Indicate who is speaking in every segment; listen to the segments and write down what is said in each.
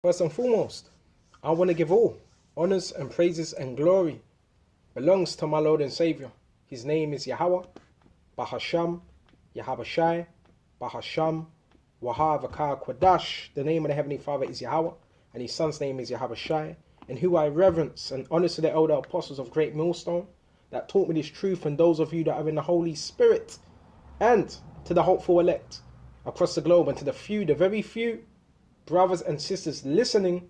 Speaker 1: First and foremost, I want to give all honors and praises and glory belongs to my Lord and Savior. His name is Yahweh, Bahasham, Yahabashai, Bahasham, Wahavakar Kwadash. The name of the Heavenly Father is Yahweh, and his son's name is Yahabashai, and who I reverence and honor to the elder apostles of Great Millstone that taught me this truth, and those of you that are in the Holy Spirit, and to the hopeful elect across the globe, and to the few, the very few brothers and sisters listening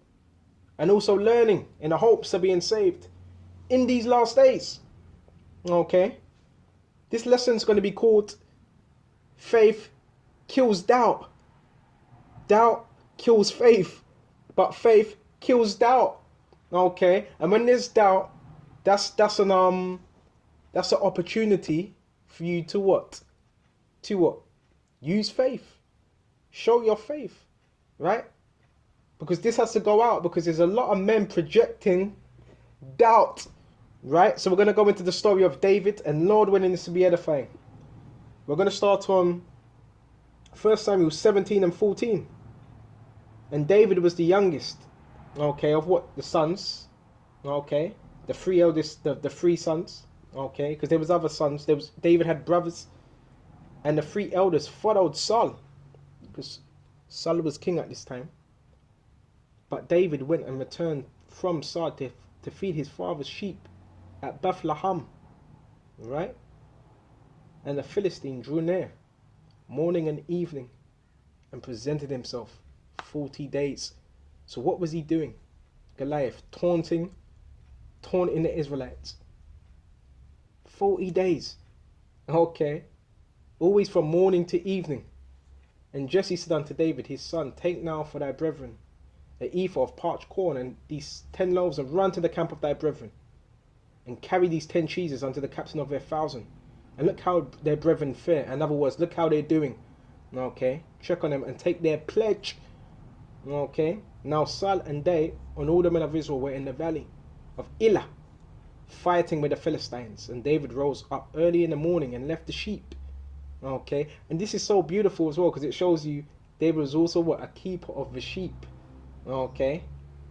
Speaker 1: and also learning in the hopes of being saved in these last days. Okay, this lesson is going to be called Faith Kills Doubt. Doubt kills faith, but faith kills doubt. Okay, and when there's doubt, that's an opportunity for you to what? Use faith. Show your faith, right? Because this has to go out, because there's a lot of men projecting doubt, right? So we're going to go into the story of David, and Lord willing this to be edifying. We're going to start on 1 Samuel 17 and 14. And David was the youngest, okay, of what? The sons, okay? The three eldest, the three sons, okay? Because there was other sons. David had brothers, and the three elders followed Saul, because Saul was king at this time. But David went and returned from Saul to feed his father's sheep at Bethlehem, right? And the Philistine drew near morning and evening and presented himself 40 days. So what was he doing? Goliath taunting the Israelites. 40 days. Okay. Always from morning to evening. And Jesse said unto David his son, take now for thy brethren an ephah of parched corn and these 10 loaves, and run to the camp of thy brethren, and carry these 10 cheeses unto the captain of their 1,000. And look how their brethren fare. In other words, look how they're doing. Okay, check on them and take their pledge. Okay, now Saul and they and all the men of Israel were in the valley of Elah, fighting with the Philistines. And David rose up early in the morning and left the sheep. Okay, and this is so beautiful as well, because it shows you David was also what? A keeper of the sheep. Okay,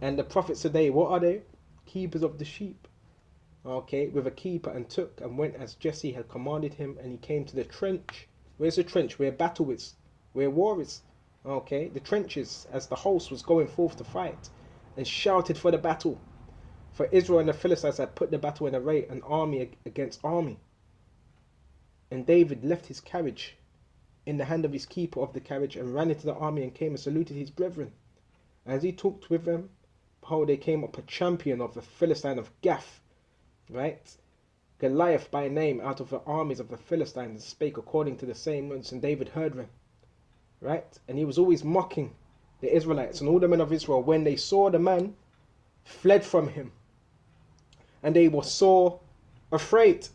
Speaker 1: and the prophets today, what are they? Keepers of the sheep. Okay, with a keeper, and took and went as Jesse had commanded him, and he came to the trench. Where's the trench? Where battle is, where war is. Okay, the trenches, as the host was going forth to fight, and shouted for the battle. For Israel and the Philistines had put the battle in array, an army against army. And David left his carriage in the hand of his keeper of the carriage, and ran into the army, and came and saluted his brethren. As he talked with them, behold, there came up a champion of the Philistine of Gath, right? Goliath by name, out of the armies of the Philistines, and spake according to the same words, and David heard them, right? And he was always mocking the Israelites, and all the men of Israel, when they saw the man, fled from him, and they were sore afraid,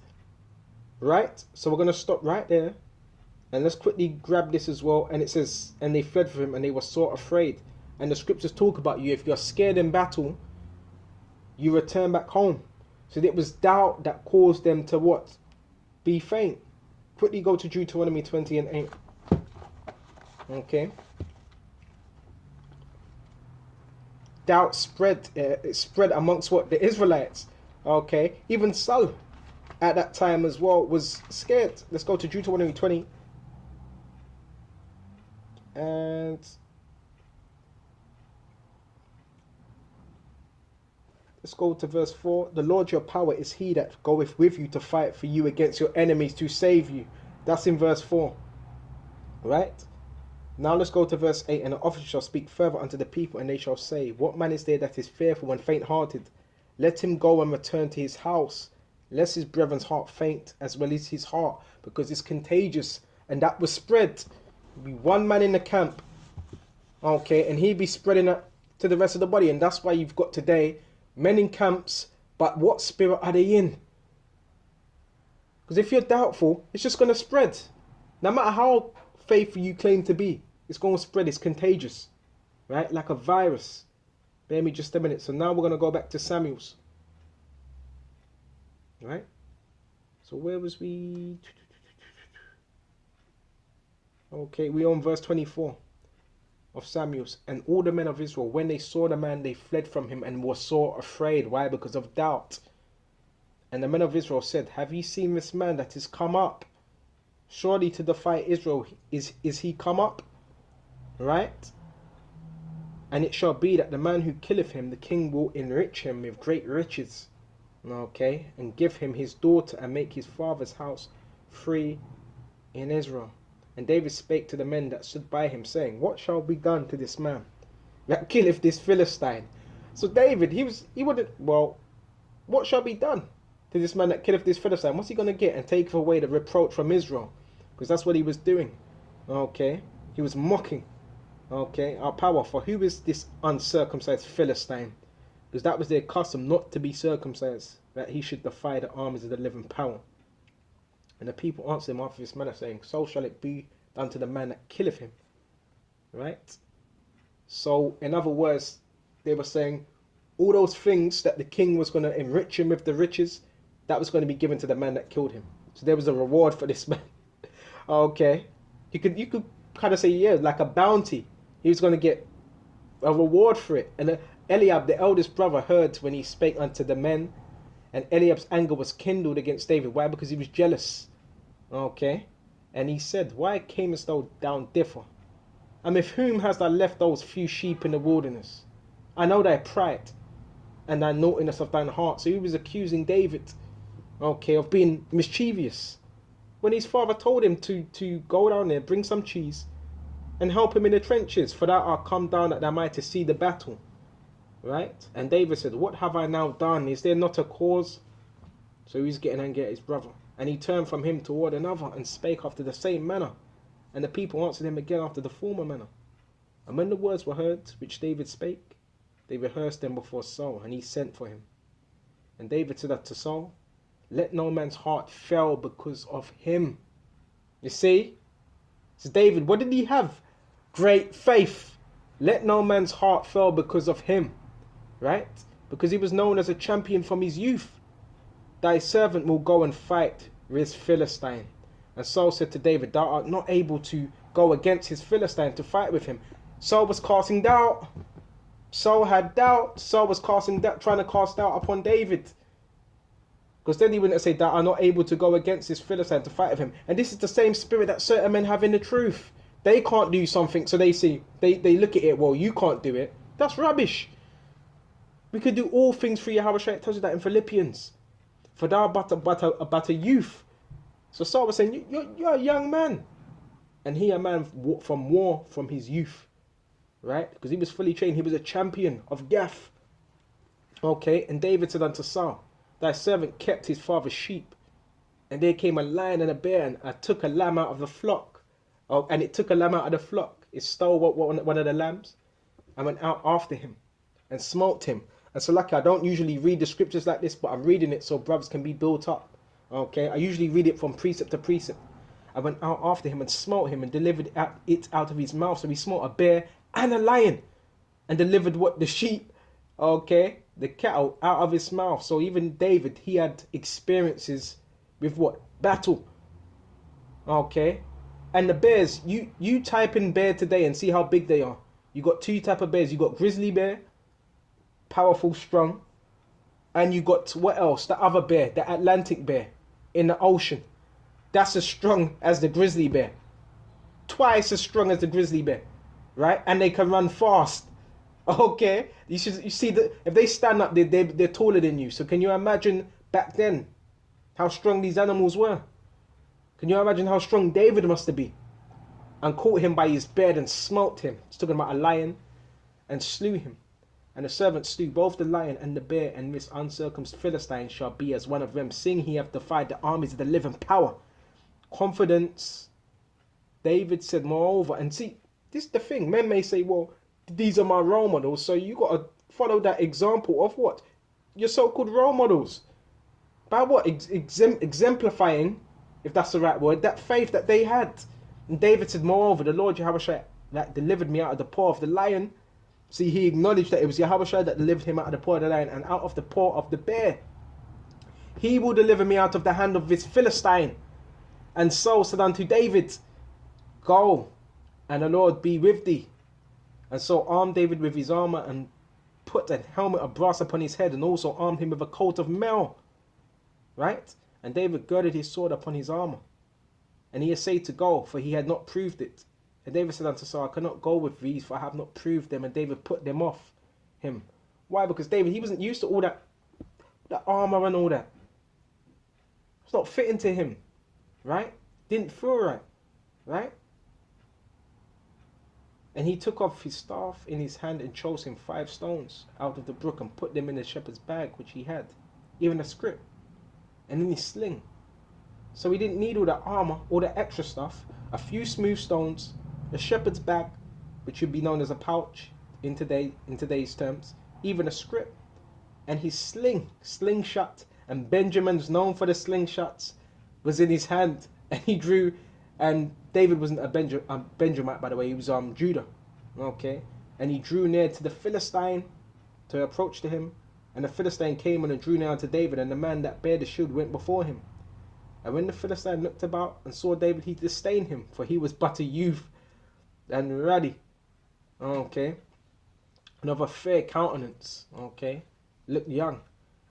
Speaker 1: right? So we're going to stop right there, and let's quickly grab this as well. And it says, and they fled from him, and they were sore afraid. And the scriptures talk about you, if you're scared in battle, you return back home. So it was doubt that caused them to what? Be faint. Quickly go to Deuteronomy 20 and 8. Okay. Doubt spread. It spread amongst what? The Israelites. Okay. Even Saul at that time as well was scared. Let's go to Deuteronomy 20. And let's go to verse 4. The Lord your power is he that goeth with you to fight for you against your enemies, to save you. That's in verse 4. Right? Now let's go to verse 8. And the officer shall speak further unto the people, and they shall say, what man is there that is fearful and faint-hearted? Let him go and return to his house, lest his brethren's heart faint, as well as his heart, because it's contagious. And that was spread. Be one man in the camp, okay, and he'd be spreading it to the rest of the body. And that's why you've got today men in camps, but what spirit are they in? Because if you're doubtful, it's just going to spread. No matter how faithful you claim to be, it's going to spread. It's contagious, right? Like a virus. Bear me just a minute. So now we're going to go back to Samuel's. Right? So where was we? Okay, we're on verse 24. of Samuel's. And all the men of Israel, when they saw the man, they fled from him and were sore afraid. Why? Because of doubt. And the men of Israel said, have ye seen this man that is come up? Surely to defy Israel is he come up? Right? And it shall be that the man who killeth him, the king will enrich him with great riches. Okay? And give him his daughter, and make his father's house free in Israel. And David spake to the men that stood by him, saying, what shall be done to this man that killeth this Philistine? So David, he wouldn't, well, what shall be done to this man that killeth this Philistine? What's he going to get? And take away the reproach from Israel. Because that's what he was doing. Okay? He was mocking, okay, our power. For who is this uncircumcised Philistine? Because that was their custom, not to be circumcised, that he should defy the armies of the living power. And the people answered him after this manner, saying, so shall it be done to the man that killeth him. Right? So, in other words, they were saying, all those things that the king was going to enrich him with the riches, that was going to be given to the man that killed him. So there was a reward for this man. Okay. You could kind of say, yeah, like a bounty. He was going to get a reward for it. And Eliab, the eldest brother, heard when he spake unto the men. And Eliab's anger was kindled against David. Why? Because he was jealous. Okay. And he said, why camest thou down thither? And with whom hast thou left those few sheep in the wilderness? I know thy pride and thy naughtiness of thine heart. So he was accusing David, okay, of being mischievous. When his father told him to go down there, bring some cheese, and help him in the trenches, for thou art come down that thou mightest see the battle. Right? And David said, what have I now done? Is there not a cause? So he's getting angry at his brother. And he turned from him toward another, and spake after the same manner. And the people answered him again after the former manner. And when the words were heard, which David spake, they rehearsed them before Saul, and he sent for him. And David said unto Saul, let no man's heart fail because of him. You see? So David, what did he have? Great faith. Let no man's heart fail because of him. Right? Because he was known as a champion from his youth. Thy servant will go and fight with Philistine. And Saul said to David, thou art not able to go against his Philistine to fight with him. Saul was casting doubt. Saul had doubt. Saul was casting doubt, trying to cast doubt upon David. Because then he wouldn't say that are not able to go against this Philistine to fight with him. And this is the same spirit that certain men have in the truth. They can't do something, so they look at it, well, you can't do it. That's rubbish. We could do all things through Yahweh. It tells you that in Philippians. For thou but a youth. So Saul was saying, you're a young man. And he a man from war from his youth. Right? Because he was fully trained. He was a champion of Gath. Okay, and David said unto Saul, thy servant kept his father's sheep, and there came a lion and a bear, and I took a lamb out of the flock. Oh, and it took a lamb out of the flock. It stole one of the lambs, and went out after him, and smote him. And so, lucky, I don't usually read the scriptures like this, but I'm reading it so brothers can be built up. Okay, I usually read it from precept to precept. I went out after him and smote him, and delivered it out of his mouth. So he smote a bear and a lion, and delivered the sheep, okay, the cattle out of his mouth. So even David, he had experiences with what? Battle. Okay. And the bears, you type in bear today and see how big they are. You got two type of bears. You got grizzly bear, powerful, strong. And you got, what else? The other bear, the Atlantic bear in the ocean. That's as strong as the grizzly bear. Twice as strong as the grizzly bear. Right? And they can run fast. Okay, you see that if they stand up, they're taller than you. So can you imagine back then how strong these animals were? Can you imagine how strong David must have been? And caught him by his beard and smote him. It's talking about a lion, and slew him. And the servant slew both the lion and the bear, and this uncircumcised Philistine shall be as one of them, seeing he hath defied the armies of the living power. Confidence. David said, moreover, and see, this is the thing. Men may say, well, these are my role models, so you got to follow that example of what? Your so-called role models. By what? Exemplifying, if that's the right word, that faith that they had. And David said, moreover, the Lord Yahweh that delivered me out of the paw of the lion. See, he acknowledged that it was Yahweh that delivered him out of the paw of the lion and out of the paw of the bear. He will deliver me out of the hand of this Philistine. And Saul said unto David, go, and the Lord be with thee. And so armed David with his armor and put a helmet of brass upon his head, and also armed him with a coat of mail. Right? And David girded his sword upon his armor. And he essayed to go, for he had not proved it. And David said unto Saul, I cannot go with these, for I have not proved them. And David put them off him. Why? Because David, he wasn't used to all that armor and all that. It's not fitting to him. Right? Didn't feel right. Right? And he took off his staff in his hand and chose him 5 stones out of the brook and put them in the shepherd's bag which he had, even a scrip, and in his sling. So he didn't need all that armor, all that extra stuff. A few smooth stones, a shepherd's bag, which would be known as a pouch in today's terms, even a scrip, and his slingshot. And Benjamin's known for the slingshots, was in his hand, and he drew. And David wasn't a Benjamite, by the way. He was Judah, okay. And he drew near to the Philistine to approach to him, and the Philistine came and drew near to David, and the man that bare the shield went before him. And when the Philistine looked about and saw David, he disdained him, for he was but a youth and ruddy, okay, and of a fair countenance, okay, looked young.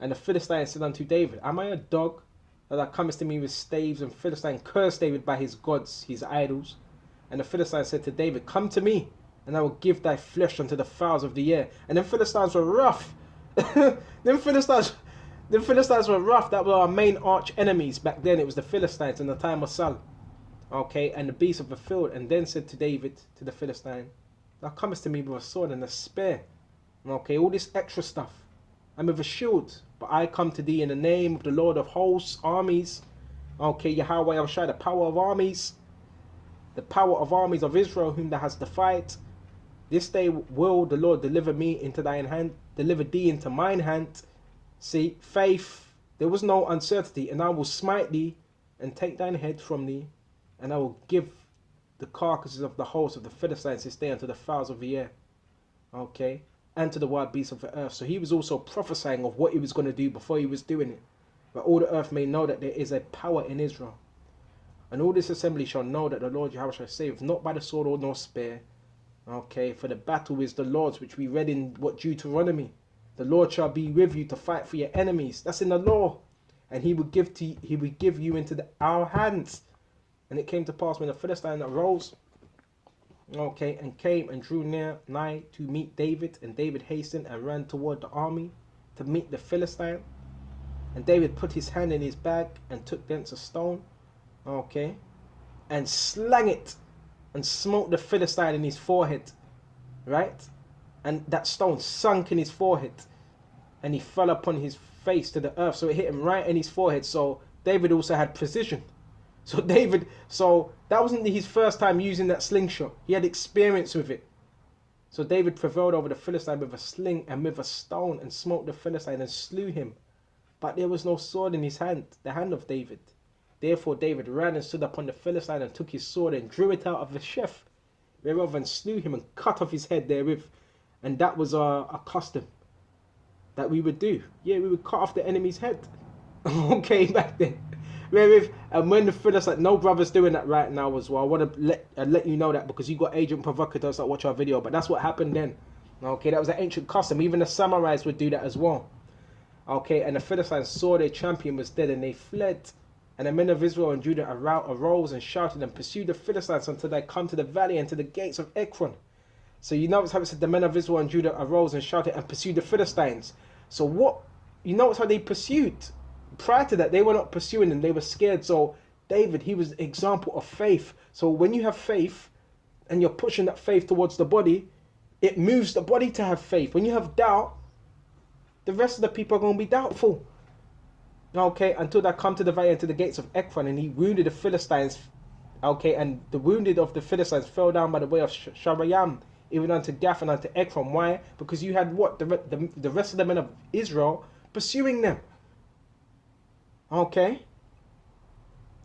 Speaker 1: And the Philistine said unto David, Am I a dog, that thou comest to me with staves? And Philistine cursed David by his gods, his idols. And the Philistine said to David, Come to me, and I will give thy flesh unto the fowls of the air. And them Philistines were rough. them Philistines were rough. That were our main arch enemies back then. It was the Philistines in the time of Saul. Okay, and the beasts of the field. And then said to David, to the Philistine, Thou comest to me with a sword and a spear. Okay, all this extra stuff. And with a shield. But I come to thee in the name of the Lord of hosts, armies. Okay, Yahweh, I'll show the power of armies. The power of armies of Israel, whom thou hast defied. This day will the Lord deliver me into thine hand, deliver thee into mine hand. See, faith, there was no uncertainty. And I will smite thee and take thine head from thee. And I will give the carcasses of the host of the Philistines this day unto the fowls of the air. Okay. And to the wild beasts of the earth. So he was also prophesying of what he was going to do before he was doing it. But all the earth may know that there is a power in Israel. And all this assembly shall know that the Lord Yahweh shall save, not by the sword or nor spear. Okay, for the battle is the Lord's, which we read in what Deuteronomy. The Lord shall be with you to fight for your enemies. That's in the law. And he would give you into our hands. And it came to pass when the Philistine arose, okay, and came and drew nigh to meet David, and David hastened and ran toward the army to meet the Philistine. And David put his hand in his bag and took thence a stone, okay, and slang it and smote the Philistine in his forehead, right? And that stone sunk in his forehead, and he fell upon his face to the earth. So it hit him right in his forehead. So David also had precision. So that wasn't his first time using that slingshot. He had experience with it. So David prevailed over the Philistine with a sling and with a stone, and smote the Philistine and slew him. But there was no sword in his hand, the hand of David. Therefore David ran and stood upon the Philistine, and took his sword and drew it out of the sheath whereof, and slew him and cut off his head therewith. And that was a custom that we would do. Yeah, we would cut off the enemy's head. Okay, back then. Wherewith, and when the Philistine, no brother's doing that right now as well. I want to let you know that, because you got agent provocateurs that watch our video. But that's what happened then. Okay, that was an ancient custom. Even the samurais would do that as well. Okay, and the Philistines saw their champion was dead, and they fled. And the men of Israel and Judah arose and shouted and pursued the Philistines until they come to the valley and to the gates of Ekron. So you notice how it said the men of Israel and Judah arose and shouted and pursued the Philistines. So what, you notice how they pursued. Prior to that, they were not pursuing them, they were scared. So David, he was an example of faith. So when you have faith and you're pushing that faith towards the body, it moves the body to have faith. When you have doubt, the rest of the people are going to be doubtful. Okay, until they come to the valley and to the gates of Ekron, and he wounded the Philistines. Okay, and the wounded of the Philistines fell down by the way of Shabayam, even unto Gath and unto Ekron. Why? Because you had what? The rest of the men of Israel pursuing them. Okay.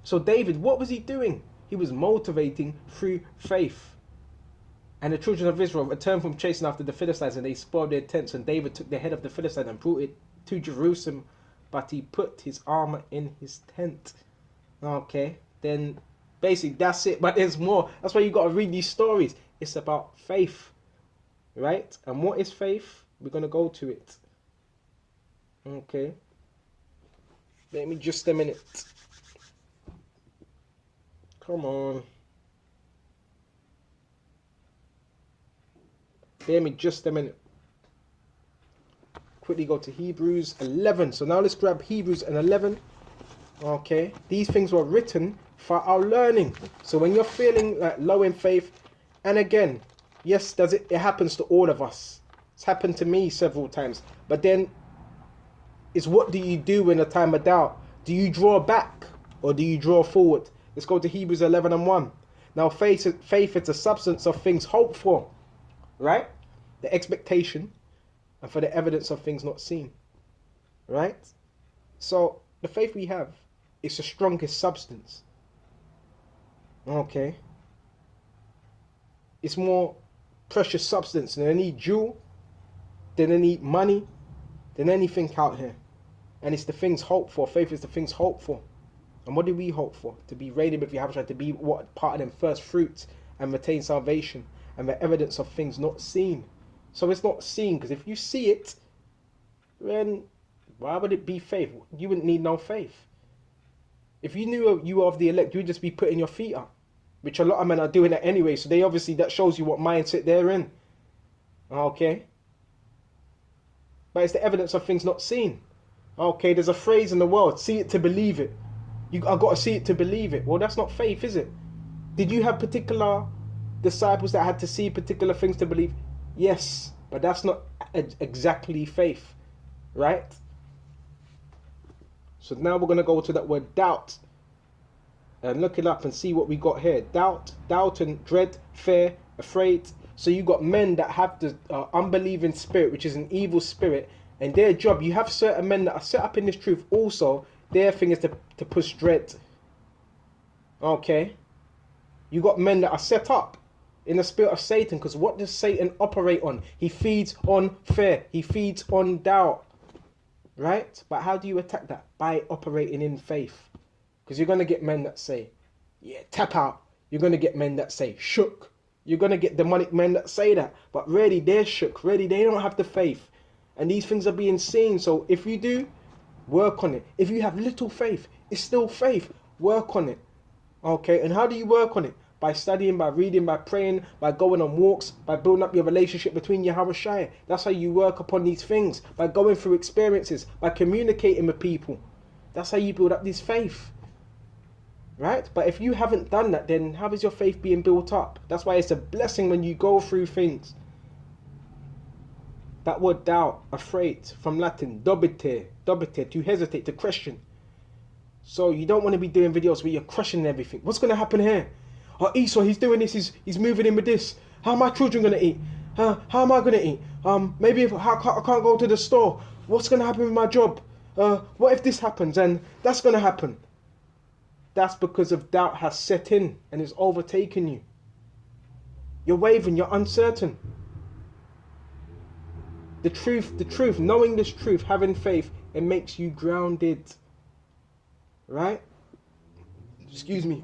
Speaker 1: So David, what was he doing? He was motivating through faith. And the children of Israel returned from chasing after the Philistines, and they spoiled their tents. And David took the head of the Philistine and brought it to Jerusalem, but he put his armor in his tent. Okay. Then basically that's it. But there's more. That's why you got to read these stories. It's about faith. right? And what is faith? We're going to go to it. Okay. Let me just a minute. Come on. Bear me just a minute. Quickly go to Hebrews 11. So now let's grab Hebrews 11. Okay. These things were written for our learning. So when you're feeling like low in faith, and again, yes, it happens to all of us. It's happened to me several times. But then, it's what do you do in a time of doubt? Do you draw back or do you draw forward? Let's go to Hebrews 11:1. Now faith is the substance of things hoped for, right? The expectation, and for the evidence of things not seen, right? So the faith we have is the strongest substance. Okay. It's more precious substance than any jewel, than any money, than anything out here. And it's the things hoped for. Faith is the things hoped for. And what do we hope for? To be rated with Yahweh, to be what part of them first fruits and retain salvation and the evidence of things not seen. So it's not seen, because if you see it, then why would it be faith? You wouldn't need no faith. If you knew you were of the elect, you would just be putting your feet up, which a lot of men are doing that anyway. So they obviously, that shows you what mindset they're in. Okay. But it's the evidence of things not seen. Okay, there's a phrase in the world, see it to believe it. I've got to see it to believe it. Well, that's not faith, is it? Did you have particular disciples that had to see particular things to believe? Yes, but that's not exactly faith, right? So now we're going to go to that word doubt and look it up and see what we got here. Doubt and dread, fear, afraid. So you got men that have the unbelieving spirit, which is an evil spirit, and their job, you have certain men that are set up in this truth also, their thing is to push dread. Okay. You got men that are set up in the spirit of Satan, because what does Satan operate on? He feeds on fear. He feeds on doubt. Right? But how do you attack that? By operating in faith. Because you're going to get men that say, yeah, tap out. You're going to get men that say, shook. You're going to get demonic men that say that. But really, they're shook. Really, they don't have the faith. And these things are being seen. So if you do, work on it. If you have little faith, it's still faith. Work on it. Okay, and how do you work on it? By studying, by reading, by praying, by going on walks, by building up your relationship between Yahweh Shai. That's how you work upon these things. By going through experiences, by communicating with people. That's how you build up this faith. Right? But if you haven't done that, then how is your faith being built up? That's why it's a blessing when you go through things. That word doubt, afraid, from Latin, dobite, to hesitate, to question. So you don't want to be doing videos where you're questioning everything. What's going to happen here? Oh, Esau, he's doing this, he's moving in with this. How are my children going to eat? How am I going to eat? Maybe if I can't go to the store, what's going to happen with my job? What if this happens? And that's going to happen. That's because of doubt has set in and is overtaken you. You're wavering, you're uncertain. The truth, knowing this truth, having faith, it makes you grounded. Right? Excuse me.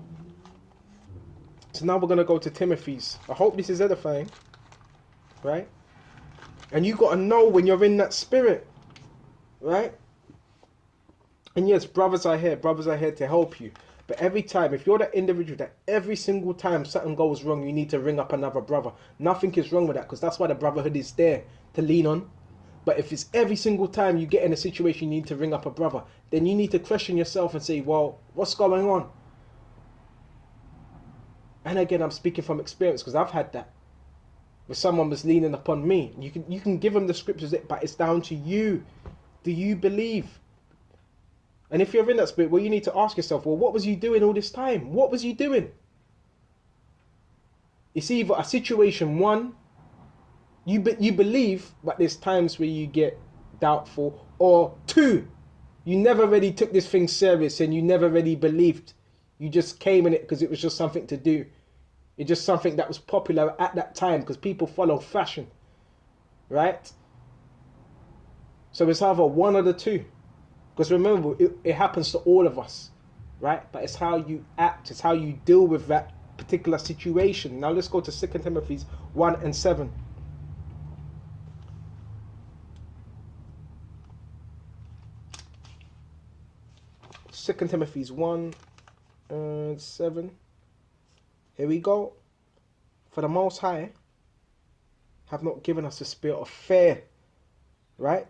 Speaker 1: So now we're going to go to Timothy's. I hope this is edifying. Right? And you got to know when you're in that spirit. Right? And yes, brothers are here to help you. But every time, if you're that individual that every single time something goes wrong, you need to ring up another brother. Nothing is wrong with that, because that's why the brotherhood is there, to lean on. But if it's every single time you get in a situation you need to ring up a brother, then you need to question yourself and say, well, what's going on? And again, I'm speaking from experience, because I've had that. Where someone was leaning upon me. You can give them the scriptures, but it's down to you. Do you believe? And if you're in that spirit, well, you need to ask yourself, well, what was you doing all this time? What was you doing? It's either a situation, one, you believe, but there's times where you get doubtful, or two, you never really took this thing serious and you never really believed. You just came in it because it was just something to do. It's just something that was popular at that time because people follow fashion, right? So it's either one or the two. Because remember, it happens to all of us, right? But it's how you act, it's how you deal with that particular situation. Now let's go to 2 Timothy 1:7. 2 Timothy's 1 and 7. Here we go. For the Most High have not given us a spirit of fear. Right?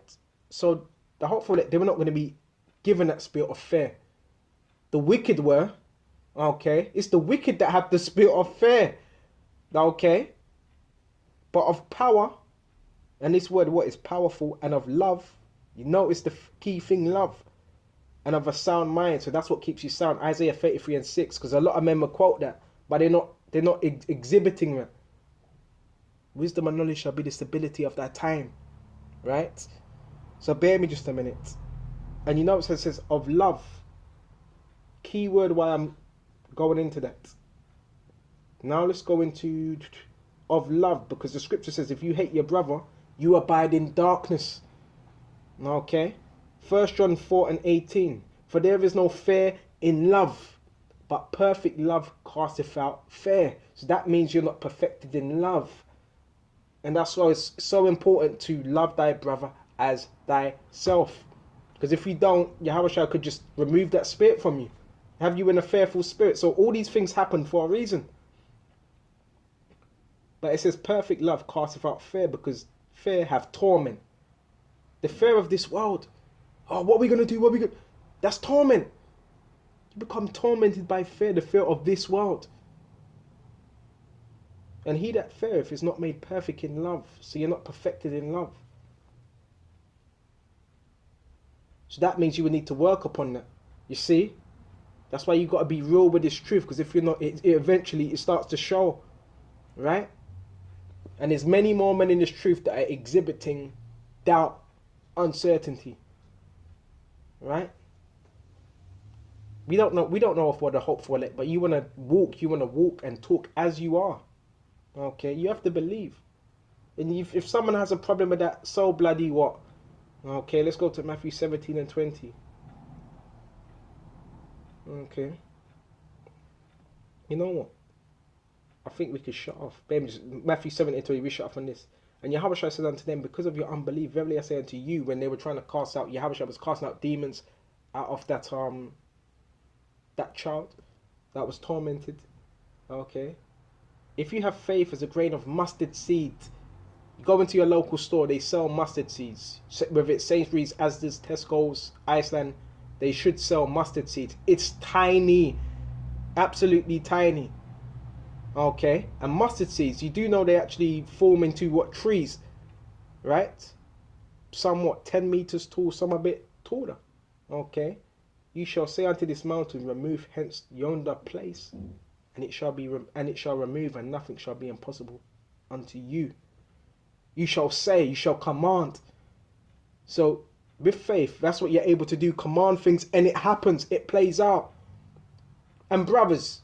Speaker 1: So the hopeful that they were not going to be given that spirit of fear. The wicked were. Okay? It's the wicked that have the spirit of fear. Okay? But of power, and this word what is powerful, and of love. You notice the key thing, love. And of a sound mind. So that's what keeps you sound. Isaiah 33 and 6. Because a lot of men will quote that. But they're not exhibiting that. Wisdom and knowledge shall be the stability of that time. Right? So bear me just a minute. And you notice it says of love. Key word why I'm going into that. Now let's go into of love. Because the scripture says if you hate your brother, you abide in darkness. Okay? 1 John 4 and 18. For there is no fear in love, but perfect love casteth out fear. So that means you're not perfected in love. And that's why it's so important to love thy brother as thyself. Because if you don't, Yahweh could just remove that spirit from you. Have you in a fearful spirit. So all these things happen for a reason. But it says perfect love casteth out fear, because fear have torment. The fear of this world. Oh, what are we going to do? What are we going to... That's torment. You become tormented by fear, the fear of this world. And he that feareth is not made perfect in love. So you're not perfected in love. So that means you would need to work upon that. You see? That's why you got to be real with this truth. Because if you're not, eventually it starts to show. Right? And there's many more men in this truth that are exhibiting doubt, uncertainty. Right? We don't know if we're the hopeful elect, but you want to walk and talk as you are. Okay, you have to believe. And if someone has a problem with that, so bloody what? Okay, let's go to Matthew 17 and 20. Okay. You know what? I think we could shut off. Baby, Matthew 17 and 20, we shut off on this. And Yahweh said unto them, because of your unbelief, verily I say unto you, when they were trying to cast out, Yahweh was casting out demons out of that child that was tormented. Okay. If you have faith as a grain of mustard seed, you go into your local store, they sell mustard seeds. Whether it's Sainsbury's, Asda's, Tesco's, Iceland, they should sell mustard seeds. It's tiny. Absolutely tiny. Okay, and mustard seeds, you do know they actually form into what trees, right? Somewhat 10 meters tall, some a bit taller. Okay, you shall say unto this mountain, remove hence yonder place, and it shall remove, and nothing shall be impossible unto you. You shall say, you shall command. So with faith, that's what you're able to do. Command things, and it happens. It plays out. And brothers,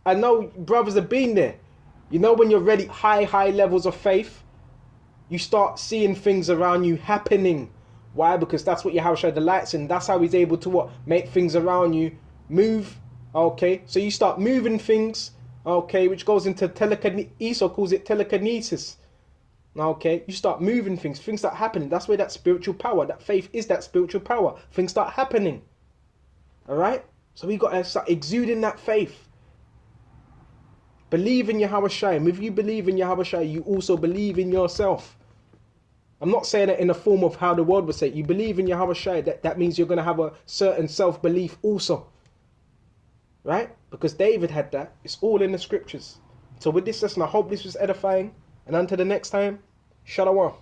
Speaker 1: I know brothers have been there. You know when you're ready, high levels of faith, you start seeing things around you happening. Why? Because that's what Yahweh delights in. That's how he's able to what? Make things around you move. Okay, so you start moving things. Okay, which goes into telekinesis. Esau calls it telekinesis. Okay, you start moving things. Things start happening. That's where that spiritual power, that faith is that spiritual power. Things start happening. All right? So we got to start exuding that faith. Believe in Yahweh Shai. If you believe in Yahweh Shai, you also believe in yourself. I'm not saying it in the form of how the world would say it. You believe in Yahweh Shai, that means you're going to have a certain self-belief also. Right? Because David had that. It's all in the scriptures. So with this lesson, I hope this was edifying. And until the next time, Shalom.